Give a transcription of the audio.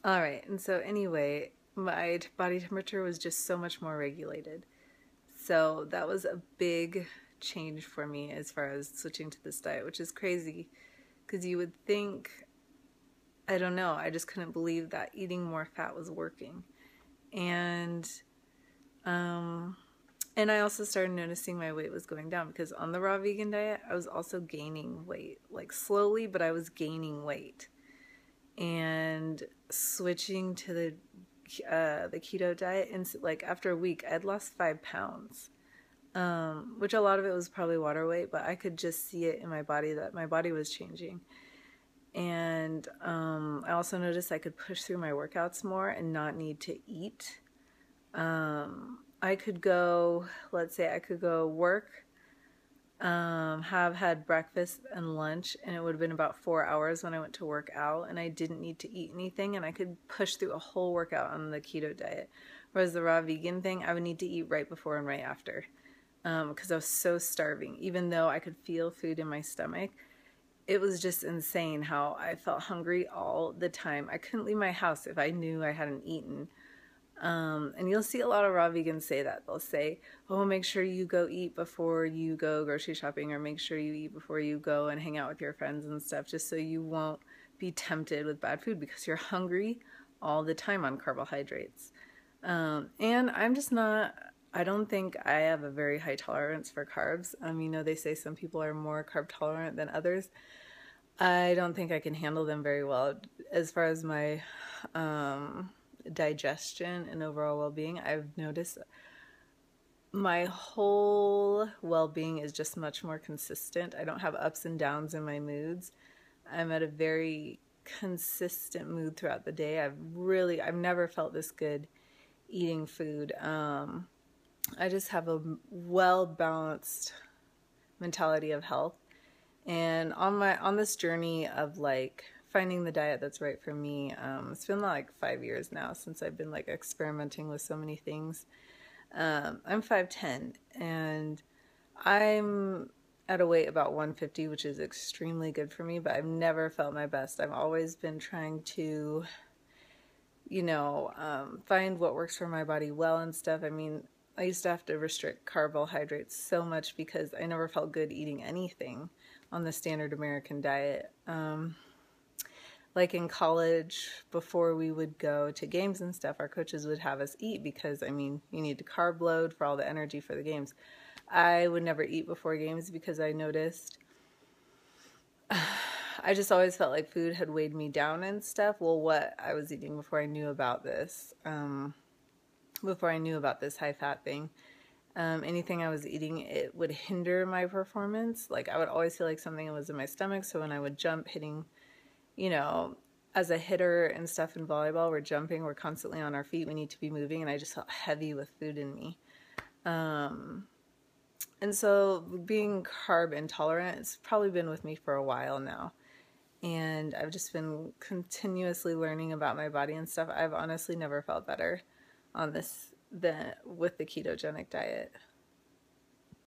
All right. And so anyway, my body temperature was just so much more regulated. So that was a big change for me as far as switching to this diet, which is crazy because you would think, I don't know, I just couldn't believe that eating more fat was working. And um and I also started noticing my weight was going down because on the raw vegan diet, I was also gaining weight, like slowly, but I was gaining weight. And switching to the keto diet, and like after a week, I'd lost 5 pounds, which a lot of it was probably water weight, but I could just see it in my body that my body was changing. And I also noticed I could push through my workouts more and not need to eat. I could go, let's say I could go work, have had breakfast and lunch, and it would have been about 4 hours when I went to work out, and I didn't need to eat anything, and I could push through a whole workout on the keto diet. Whereas the raw vegan thing, I would need to eat right before and right after, because I was so starving. Even though I could feel food in my stomach, it was just insane how I felt hungry all the time. I couldn't leave my house if I knew I hadn't eaten. And you'll see a lot of raw vegans say that. They'll say, oh, make sure you go eat before you go grocery shopping, or make sure you eat before you go and hang out with your friends and stuff, just so you won't be tempted with bad food because you're hungry all the time on carbohydrates. And I'm just not, I don't think I have a very high tolerance for carbs. They say some people are more carb tolerant than others. I don't think I can handle them very well. As far as my digestion and overall well-being, I've noticed my whole well-being is just much more consistent. I don't have ups and downs in my moods. I'm at a very consistent mood throughout the day. I've never felt this good eating food. I just have a well-balanced mentality of health. And on this journey of like finding the diet that's right for me, it's been like 5 years now since I've been like experimenting with so many things. I'm 5'10", and I'm at a weight about 150, which is extremely good for me, but I've never felt my best. I've always been trying to, find what works for my body well and stuff. I used to have to restrict carbohydrates so much because I never felt good eating anything on the standard American diet. Like in college, before we would go to games and stuff, our coaches would have us eat because, you need to carb load for all the energy for the games. I would never eat before games because I noticed I just always felt like food had weighed me down and stuff. Well, what I was eating before I knew about this, high fat thing, anything I was eating, it would hinder my performance. Like I would always feel like something was in my stomach. So when I would jump, hitting, as a hitter and stuff in volleyball, we're jumping, we're constantly on our feet, we need to be moving, and I just felt heavy with food in me. And so being carb intolerant, it's probably been with me for a while now. And I've just been continuously learning about my body and stuff. I've honestly never felt better on this with the ketogenic diet.